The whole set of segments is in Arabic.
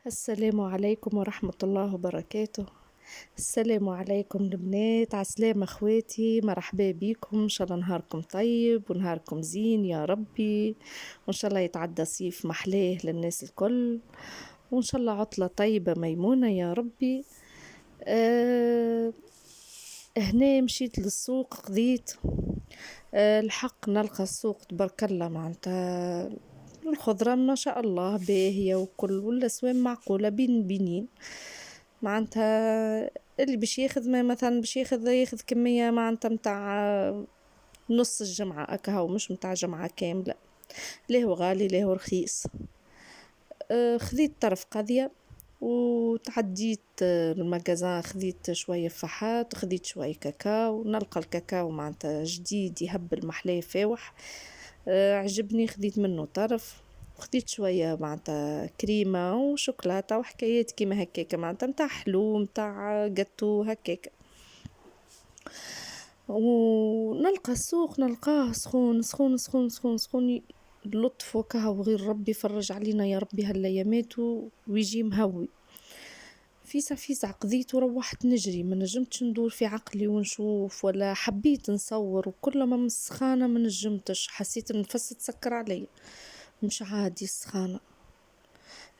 السلام عليكم ورحمة الله وبركاته. السلام عليكم البنات، عسلامة خواتي، مرحبا بيكم، إن شاء الله نهاركم طيب ونهاركم زين يا ربي، وإن شاء الله يتعدى صيف محلاه للناس الكل، وإن شاء الله عطلة طيبة ميمونة يا ربي. أه هنا مشيت للسوق خذيت الحق نلقى السوق تبارك الله معناتها الخضرة ما شاء الله باهية وكل والأسواق معقولة بين بينين معناتها اللي باش ياخذ ما مثلا باش ياخذ كمية معناتها متاع نص الجمعة أكهو مش متاع جمعة كاملة، لا هو غالي لا هو رخيص. خذيت طرف قضية وتعديت المجازان، خذيت شوية فحات خذيت شوية كاكاو، نلقى الكاكاو معناتها جديد يهبل محلاه فاوح. عجبني خذيت منه طرف، خديت شوية معناتها كريمة وشوكولاتة وحكايات كيما هكاكا معناتها متاع حلو متاع جاتو هكاكا. ونلقى السوق نلقاه سخون سخون سخون سخون سخون، اللطف وكها وغير ربي فرج علينا يا ربي هالايامات ويجي مهوي. فيسع قضيت وروحت نجري، ما نجمتش ندور في عقلي ونشوف ولا حبيت نصور، وكل ما مسخانة ما نجمتش، حسيت النفس تسكر علي، مش عادي السخانة.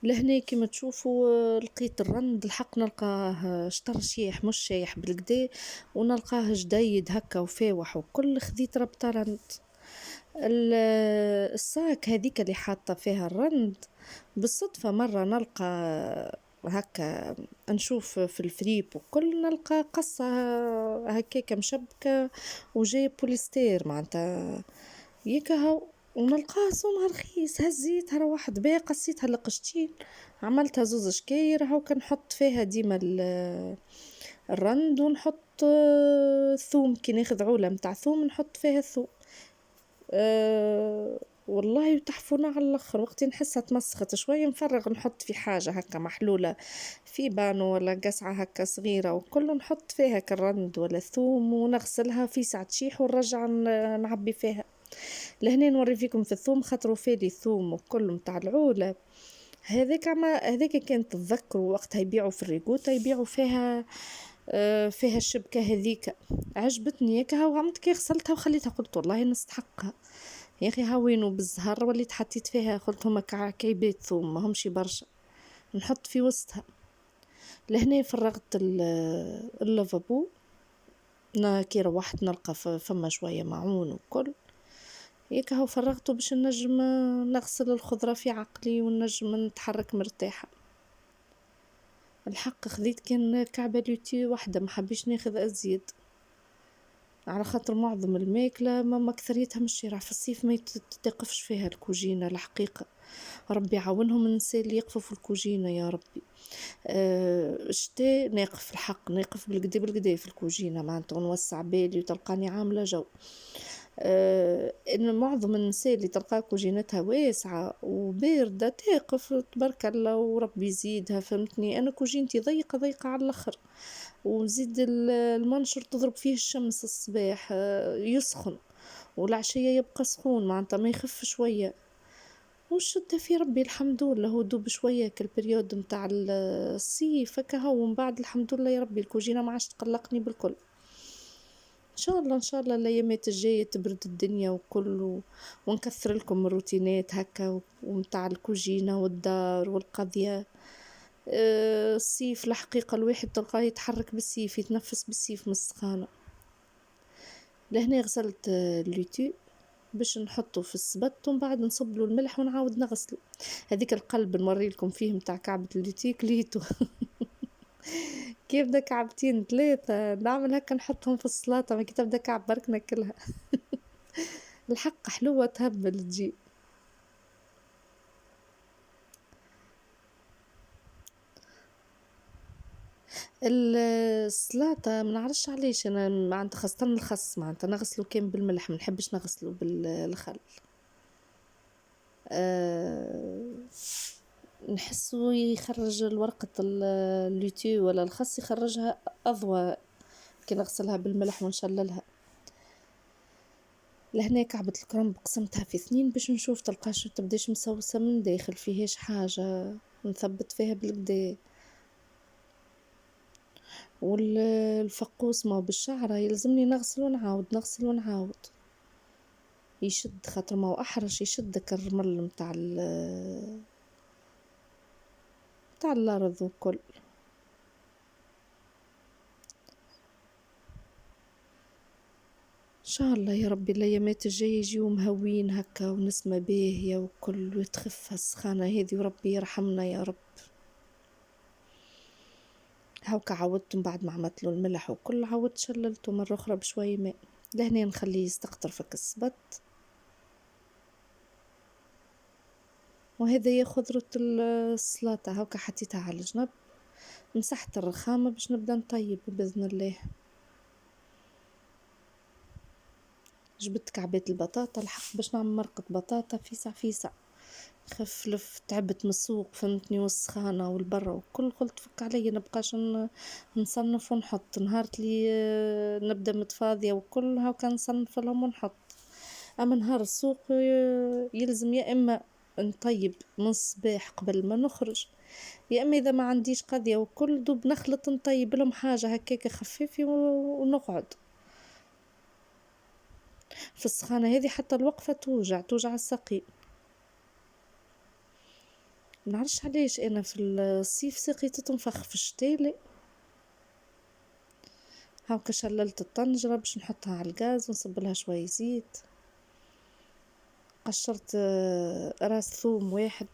لهنا كما تشوفوا لقيت الرند الحق نلقاه شطر شيح مش شايح بالكدا، ونلقاه جديد هكا وفاوح وكل، خذيت ربطة رند. الساك هذيك اللي حاطة فيها الرند بالصدفة مرة نلقى هكا، نشوف في الفريب وكل نلقى قصة هكاكا مشبكة وجاي بوليستير معناتها يكهو، ونلقاها سومها رخيص، هزيتها روحت بيها قصيتها لقشتين، عملتها زوز شكاير هاو كنحط فيها ديما الرند، ونحط ثوم كي ناخذ عولة متاع ثوم نحط فيها الثوم. والله وتحفونة على الاخر، وقتي نحسها تمسخت شوية نفرغ نحط في حاجة هكا محلولة في بانو ولا قسعة هكا صغيرة وكل، نحط فيها كالرند ولا ثوم ونغسلها في ساعة تشيح ونرجع نعبي فيها. لهنا نوري فيكم في الثوم خاطروا فيلي الثوم وكل متاع العولة هذاك كانت تتذكروا وقتها يبيعوا في الريقوتة يبيعوا فيها فيها الشبكة هذيك، عجبتني هكا وعملت كي غسلتها وخليتها، قلت والله نستحقها يا اخي هاوينو بالزهر، وليت حطيت فيها قلت هما كعكيبات ثوم ما همشي برشا نحط في وسطها. لهنا فرغت اللافابو، كي روحت نلقى فما شوية معون وكل هيك هو فرغته باش نجم نغسل الخضرة في عقلي ونجم نتحرك مرتاحة. الحق خذيت كان كعبة لوتي واحدة، ما حبيش ناخذ أزيد على خاطر معظم الماكلة ما أكثريتها من الشارع في الصيف ما تتقفش فيها الكوجينة الحقيقة، ربي يعاونهم النساء اللي يقفوا في الكوجينة يا ربي. الشتاء ناقف الحق ناقف بالقدا في الكوجينة معناتها نوسع بالي وتلقاني عاملة جو. إن معظم النساء اللي تلقى كوجينتها واسعة وباردة تقف تبارك الله وربي يزيدها، فهمتني؟ أنا كوجينتي ضيقة على الآخر، وزيد المنشر تضرب فيه الشمس الصباح يسخن، والعشية يبقى سخون معناتها ما يخف شوية، والشدة في ربي الحمد لله هو دوب شوية كالبريود متاع الصيف هكا، هو من بعد الحمد لله يا ربي الكوجينة ما عادش تقلقني بالكل. ان شاء الله الايامات الجايه تبرد الدنيا وكله، ونكثر لكم الروتينات هكا ومتاع الكوجينه والدار والقضيه. الصيف الحقيقه الواحد تلقاه يتحرك بالسيف يتنفس بالسيف من السخانه. لهنا غسلت اللوتي باش نحطه في السبت ومن بعد نصب له الملح ونعاود نغسله. هذيك القلب نوري لكم فيه متاع كعبة اللوتي كليتو كيف بدك كعبتين ثلاثة نعمل هكا نحطهم في السلطة، ما كي تبدا كعب برك ناكلها الحق حلوة تهبل تجي. السلطة منعرفش علاش أنا معناتها خاصة الخس معناتها نغسلو كان بالملح منحبش نغسلو بالخل. أه نحسو يخرج الورقة اللوتي ولا الخس يخرجها أضوى كي نغسلها بالملح ونشللها. لهنا كعبة الكرنب قسمتها في 2 باش نشوف تلقاش تبداش مسوسة من داخل فيهاش حاجة، نثبت فيها بالكدا. والفقوس ما هو بالشعرة يلزمني نغسل ونعاود نغسل ونعاود، يشد خاطر ما هو أحرش يشدك الرمل متاع الأرض وكل. إن شاء الله يا ربي الأيامات الجاية يجيو مهوين هكا ونسمة باهية وكل، وتخف السخانة هذي وربي يرحمنا يا رب. هاكا عودت من بعد ما عملتلو الملح وكل، عودت شللته مرة أخرى بشوي ماء، لهنا نخليه يستقطر فك السبت، وهذا ياخذ رت السلاطة. هاكا حطيتها على جنب، مسحت الرخامة باش نبدأ نطيب بإذن الله. جبت كعبات البطاطا الحق باش نعمل مرقة بطاطا فيسع فيسع خفلف، تعبت من السوق فهمتني والسخانة والبرة وكل، قلت فك عليا نبقاش نصنف ونحط نهارت لي نبدأ متفاضية وكل، هاكا نصنف لهم ونحط. أما نهار السوق يلزم يا إما نطيب من الصباح قبل ما نخرج، يا إما إذا ما عنديش قضية وكل دوب نخلط نطيب لهم حاجة هكاك خفيفة ونقعد في السخانة هذه. حتى الوقفة توجع الساقين، منعرفش علاش أنا في الصيف ساقيتي تنفخ، في الشتاء لا. هاكا شللت الطنجرة باش نحطها على الغاز ونصب لها شوية زيت، قشرت راس ثوم واحد،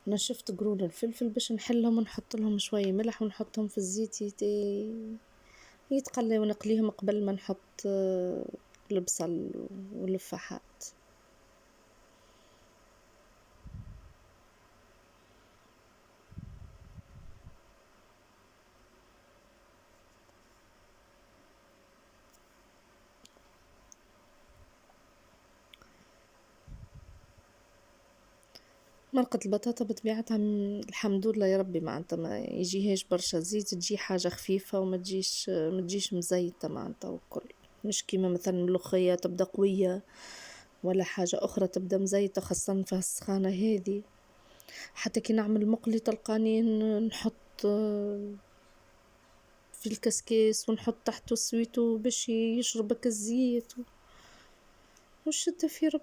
نشفت قرون الفلفل باش نحلهم ونحط لهم شوية ملح ونحطهم في الزيت يتقلي ونقليهم قبل ما نحط البصل واللفاحات. مرقة البطاطا بطبيعتها الحمد لله يا ربي معناتها ما يجيهاش برشا زيت، تجي حاجة خفيفة وما تجيش مزيتة معناتها وكل، مش كيما مثلا الملوخية تبدا قوية ولا حاجة أخرى تبدا مزيتة، خاصة في السخانة هذي. حتى كي نعمل مقلي تلقاني نحط في الكسكاس ونحط تحته سويتو باش يشربك الزيت وشتا في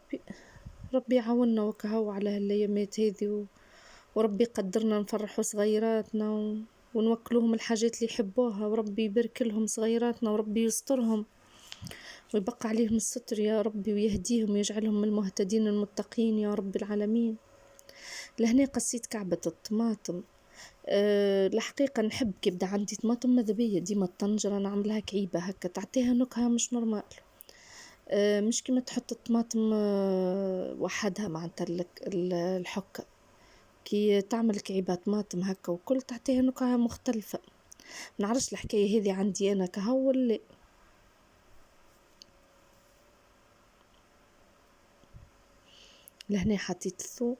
ربي يعاوننا وكهو على هالايامات هذي وربي يقدرنا نفرحوا صغيراتنا ونوكلوهم الحاجات اللي يحبوها، وربي يبارك لهم صغيراتنا وربي يسترهم ويبقى عليهم الستر يا ربي، ويهديهم ويجعلهم من المهتدين المتقين يا رب العالمين. لهنا قصيت كعبة الطماطم. الحقيقة نحب كي يبدا عندي طماطم ماذا بيا ديما الطنجرة نعملها كعيبة هكا تعطيها نكهة مش نورمال. مش كيما تحط الطماطم وحدها معناتها الحكة، كي تعمل كعيبة طماطم هكا وكل تعطيها نكهة مختلفة. منعرفش الحكاية هذه عندي أنا كهو ولا. لهنا حطيت الثوم،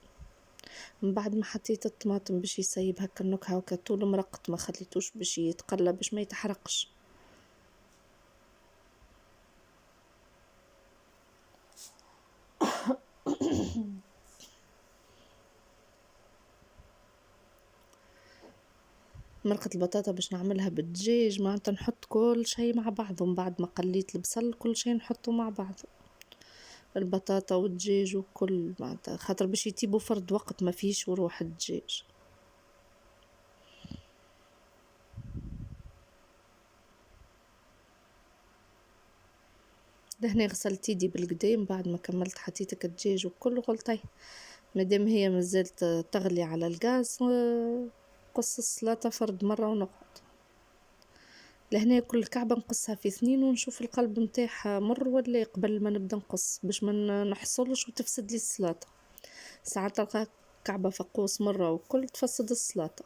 من بعد ما حطيت الطماطم باش يسيب هكا النكهة وكا طول مرقت ما خليتوش باش يتقلى باش ما يتحرقش. مرقة البطاطا باش نعملها بالدجاج معناتها نحط كل شي مع بعضه، من بعد ما قليت البصل كل شي نحطه مع بعضه، البطاطا والدجاج وكل معناتها خاطر باش يطيبوا فرد وقت ما فيش وروح الدجاج. لهنا غسلت يدي بالقدام بعد ما كملت حطيت الدجاج وكل، قلت هاي مادام هي مازالت تغلي على الغاز قص السلاطة فرد مرة ونقعد. لهنا كل كعبة نقصها في 2 ونشوف القلب متاعها مر ولا قبل ما نبدا نقص باش ما نحصلش وتفسد لي السلاطة. ساعات تلقى كعبة فقوس مرة وكل تفسد السلاطة.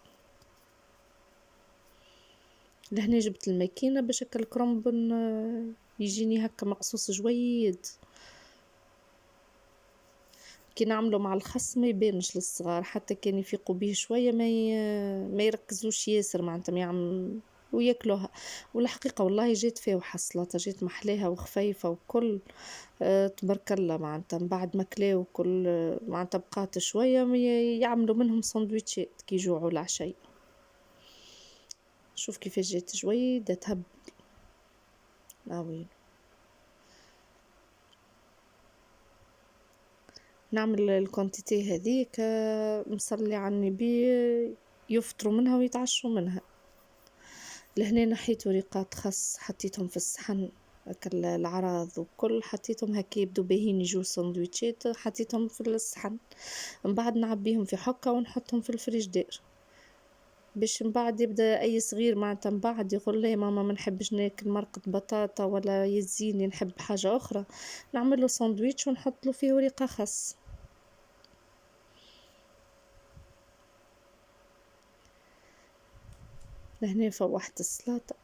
لهنا جبت الماكينة باش هكا الكرنب يجيني هكا مقصوص جويد، كي نعمله مع الخس ما يبانش للصغار، حتى كان يفيقوا بيه شوية ما يركزوش ياسر معناتها ما وياكلوها. والحقيقة والله جات فاوحة السلاطة، جات محلاها وخفيفة وكل تبارك الله معناتها من بعد ما كلاو وكل معناتها بقات شوية يعملوا منهم سندويتشات كي يجوعوا العشية. شوف كيفاش جات جويدة تهب. وين نعمل الكونتيتي هذيك نصلي على النبي يفطروا منها ويتعشوا منها. لهنا نحيت وريقات خس حطيتهم في الصحن، العراض وكل حطيتهم هكا يبدو باهين يجوا سندويتشات، حطيتهم في الصحن من بعد نعبيهم في حكة ونحطهم في الفريجدير باش من بعد يبدا اي صغير معناتها من بعد يقول لي ماما ما نحبش ناكل مرقة بطاطا ولا يزيني نحب حاجة اخرى، نعمل له ساندويتش ونحط له فيه وريقة خس. لهنا فوحت السلاطة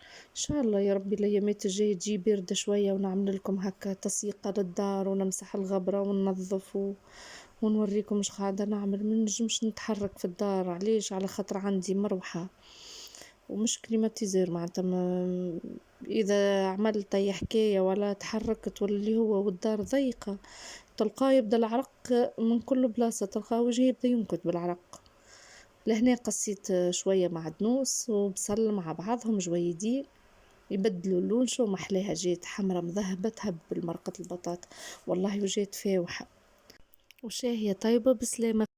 ان شاء الله يا ربي الايامات الجاية تجي باردة شوية ونعمل لكم هكا تسيقة للدار ونمسح الغبرة وننظف ونوريكم اش قاعدة نعمل. ما نجمش نتحرك في الدار علاش؟ على خاطر عندي مروحة ومش كليماتيزير معناتها اذا عملت اي حكاية ولا تحركت واللي هو والدار ضيقة تلقاه يبدا العرق من كل بلاصة، تلقاه وجهي يبدا ينكت بالعرق. لهنا قصيت شوية معدنوس وبصل مع بعضهم جويدين يبدلوا اللون. شو محلاها جات حمرة مذهبة تهب بالمرقة البطاطا والله وجات فاوحة. وشاهية طيبة بسلامة.